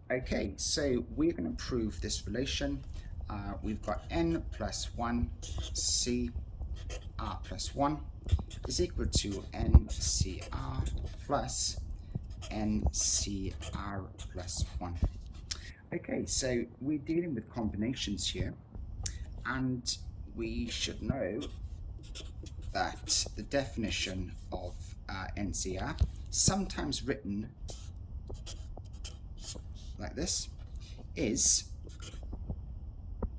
Okay, so we're going to prove this relation. We've got n plus 1 c r plus 1 is equal to ncr plus ncr plus 1. Okay, so we're dealing with combinations here, and we should know that the definition of NCR, sometimes written like this, is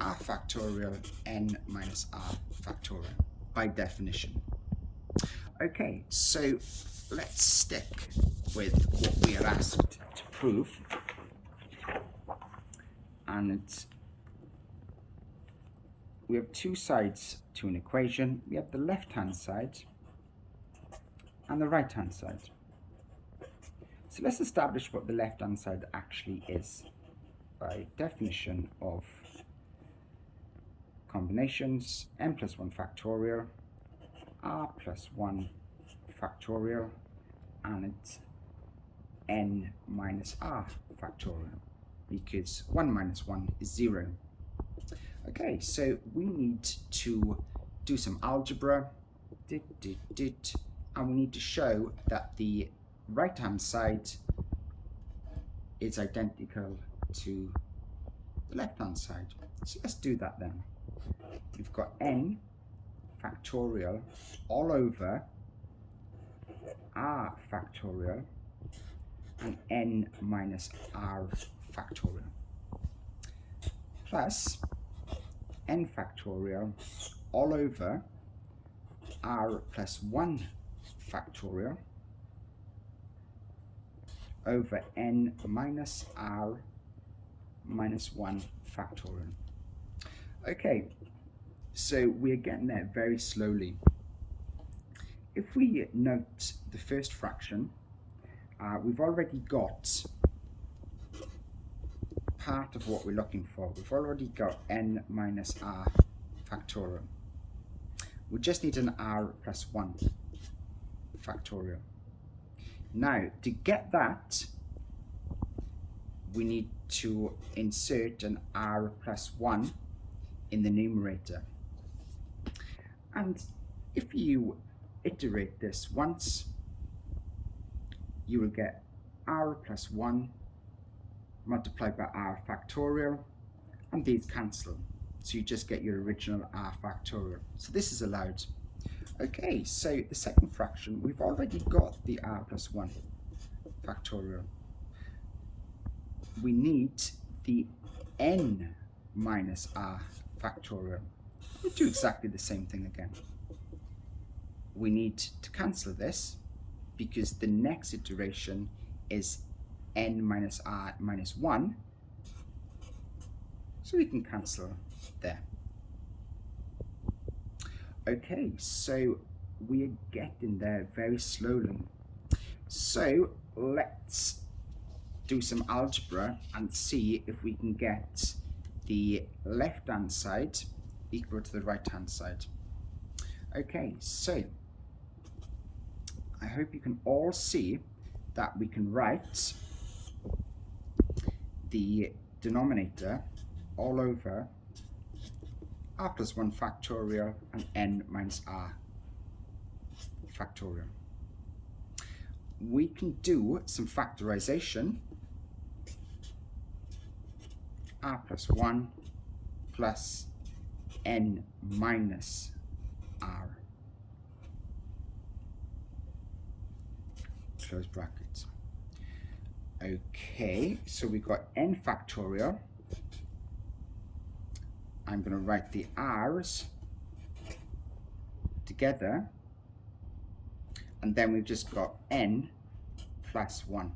r factorial n minus r factorial by definition. Okay, so let's stick with what we are asked to prove. And we have two sides to an equation. We have the left-hand side and the right-hand side. So let's establish what the left-hand side actually is by definition of combinations: n plus 1 factorial, r plus 1 factorial, and it's n minus r factorial, because 1 minus 1 is 0. Okay, so we need to do some algebra, and we need to show that the right-hand side is identical to the left-hand side. So let's do that then. We've got n factorial all over r factorial and n minus r factorial plus n factorial all over r plus 1 factorial over n minus r minus 1 factorial. Okay, so we're getting there very slowly. If we note the first fraction, we've already got part of what we're looking for. We've already got n minus r factorial. We just need an r plus 1 factorial. Now, to get that, we need to insert an r plus 1 in the numerator. And if you iterate this once, you will get r plus 1 multiplied by r factorial, and these cancel. So you just get your original r factorial. So this is allowed. Okay, so the second fraction, we've already got the r plus 1 factorial. We need the n minus r factorial. We'll do exactly the same thing again. We need to cancel this because the next iteration is n minus r minus 1. So we can cancel there. Okay, so we're getting there very slowly. So let's do some algebra and see if we can get the left-hand side equal to the right-hand side. Okay, so I hope you can all see that we can write the denominator all over r plus 1 factorial and n minus r factorial. We can do some factorization. R plus 1 plus n minus r, close brackets. Okay, so we've got n factorial. I'm going to write the r's together, and then we've just got n plus 1.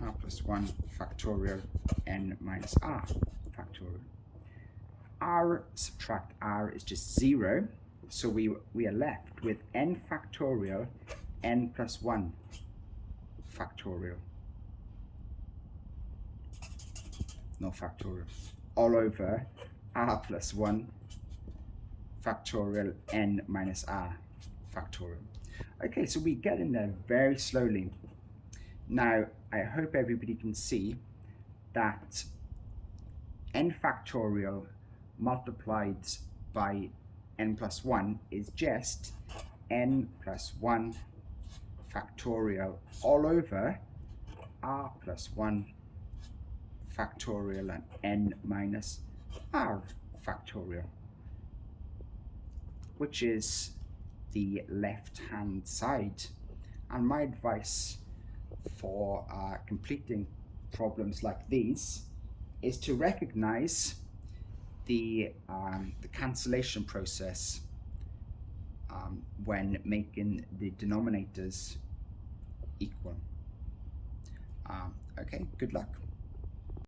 R plus 1 factorial n minus r factorial. R subtract r is just 0, so we are left with n factorial n plus 1 factorial. No factorial. All over r plus 1 factorial n minus r factorial. Okay, so we get in there very slowly. Now, I hope everybody can see that n factorial multiplied by n plus 1 is just n plus 1 factorial all over r plus 1 factorial and n minus r factorial, which is the left-hand side. And my advice for completing problems like these is to recognize the cancellation process when making the denominators equal. Okay, good luck.